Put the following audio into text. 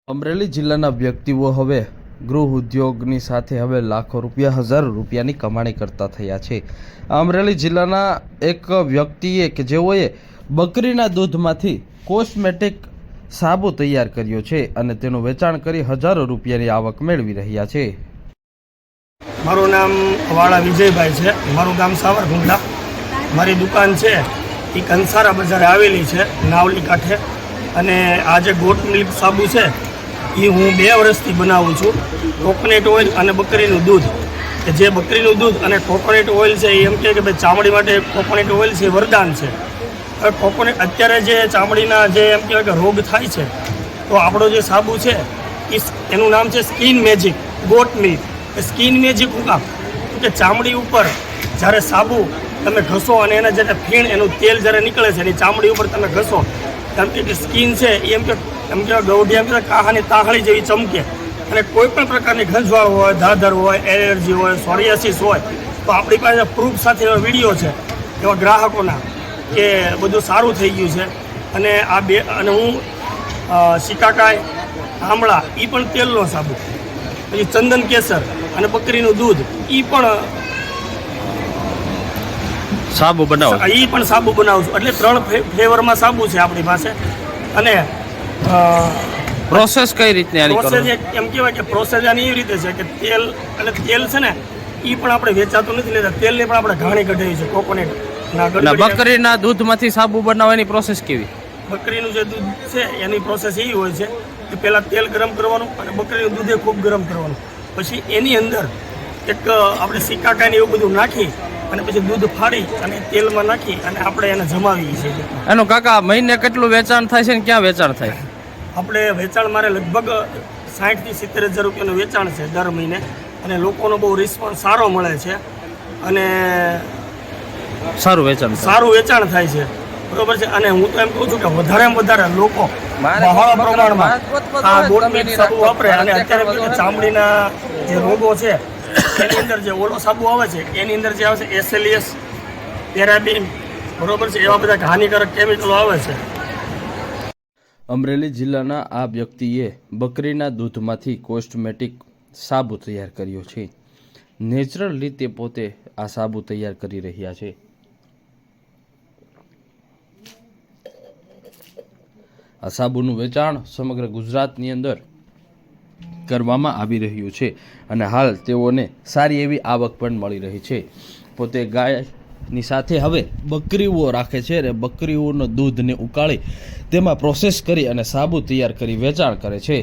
અમરેલી જિલ્લાના વ્યક્તિઓ હવે ગૃહ ઉદ્યોગની સાથે હવે લાખો રૂપિયા હજારો રૂપિયાની કમાણી કરતા થયા છે। અમરેલી જિલ્લાના એક વ્યક્તિએ કે જેઓએ બકરીના દૂધમાંથી કોસ્મેટિક સાબુ તૈયાર કર્યો છે અને તેનું વેચાણ કરી હજારો રૂપિયાની આવક મેળવી રહ્યા છે। મારું નામ વાળા વિજયભાઈ છે। મારું ગામ સાવરકુંડલા। મારી દુકાન છે એ કંસારા બજારે આવેલી છે, નાવલી કાંઠે। અને આ જે ગોટ મિલ્ક સાબુ છે એ હું 2 વર્ષથી બનાવું છું। કોકોનટ ઓઇલ અને બકરીનું દૂધ, કે જે બકરીનું દૂધ અને કોકોનટ ઓઇલ છે એ એમ કહે કે ભાઈ ચામડી માટે કોકોનટ ઓઇલ છે વરદાન છે। હવે કોકોનટ અત્યારે જે ચામડીના જે એમ કહેવાય કે રોગ થાય છે, તો આપણો જે સાબુ છે એનું નામ છે Skin Magic goat milk. Skin Magic હું કામ કે ચામડી ઉપર જ્યારે સાબુ તમે ઘસો અને એના જે ફીણ એનું તેલ જ્યારે નીકળે છે એની ચામડી ઉપર તમે ઘસો, કેમ કે સ્કિન છે એ એમ કે ગૌઢી એમ કે કાહાની તાહળી જેવી ચમકે। અને કોઈ પણ પ્રકારની ખંજવાળ હોય, ધાધર હોય, એલર્જી હોય, સોરિયાસિસ હોય, તો આપણી પાસે પ્રૂફ સાથે એવા વિડીયો છે એવા ગ્રાહકોના કે બધું સારું થઈ ગયું છે। અને આ બે અને હું શિકાકાઈ, આમળા એ પણ તેલનો સાબુ, પછી ચંદન કેસર અને બકરીનું દૂધ એ પણ સાબુ બનાવો, એ પણ સાબુ બનાવું છું। એટલે 3 ફ્લેવરમાં સાબુ છે આપણી પાસે। અને પ્રોસેસ કઈ રીતની આની પ્રોસેસ એમ કહેવાય કે પ્રોસેસ આની એવી રીતે છે કે તેલ છે ને એ પણ આપણે વેચાતું નથી લેતા, તેલની પણ આપણે ઘાણી કઢાવી છે કોકોનટના। બકરીના દૂધમાંથી સાબુ બનાવવાની પ્રોસેસ કેવી? બકરીનું જે દૂધ છે એની પ્રોસેસ એવી હોય છે કે પહેલાં તેલ ગરમ કરવાનું અને બકરીનું દૂધ ખૂબ ગરમ કરવાનું, પછી એની અંદર એક આપણે સિક્કાકાઈને એવું બધું નાખી અને પછી દૂધ ફાડી અને તેલમાં નાખી અને આપણે એને જમાવીએ છીએ। એનું કાકા મહિને કેટલું વેચાણ થાય છે ને ક્યાં વેચાણ થાય? આપણે વેચાણ મારે લગભગ 60 થી 70 હજાર રૂપિયાનું વેચાણ છે દર મહિને, અને લોકોનો બહુ રિસ્પોન્સ સારો મળે છે અને સારું વેચાણ થાય છે, બરોબર છે। અને હું તો એમ કહું છું કે વધારેમાં વધારે લોકો બહોળા પ્રમાણમાં આ ગોટ મિલ્ક સાબુ વાપરે। અને અત્યારે ચામડીના જે રોગો છે એની અંદર જે ઓલો સાબુ આવે છે એની અંદર જે આવે છે SLS, પેરાબીન, બરોબર છે, એવા બધા હાનિકારક કેમિકલો આવે છે। અમરેલી જિલ્લાના આ વ્યક્તિએ બકરીના દૂધમાંથી કોસ્મેટિક સાબુ તૈયાર કર્યો છે। નેચરલ રીતે પોતે આ સાબુ તૈયાર કરી રહ્યા છે। આ સાબુનું વેચાણ સમગ્ર ગુજરાતની અંદર કરવામાં આવી રહ્યું છે અને હાલ તેઓને સારી એવી આવક પણ મળી રહી છે। પોતે ગાયની સાથે હવે બકરીઓ રાખે છે અને બકરીઓનો દૂધને ઉકાળી તેમાં પ્રોસેસ કરી અને સાબુ તૈયાર કરી વેચાણ કરે છે।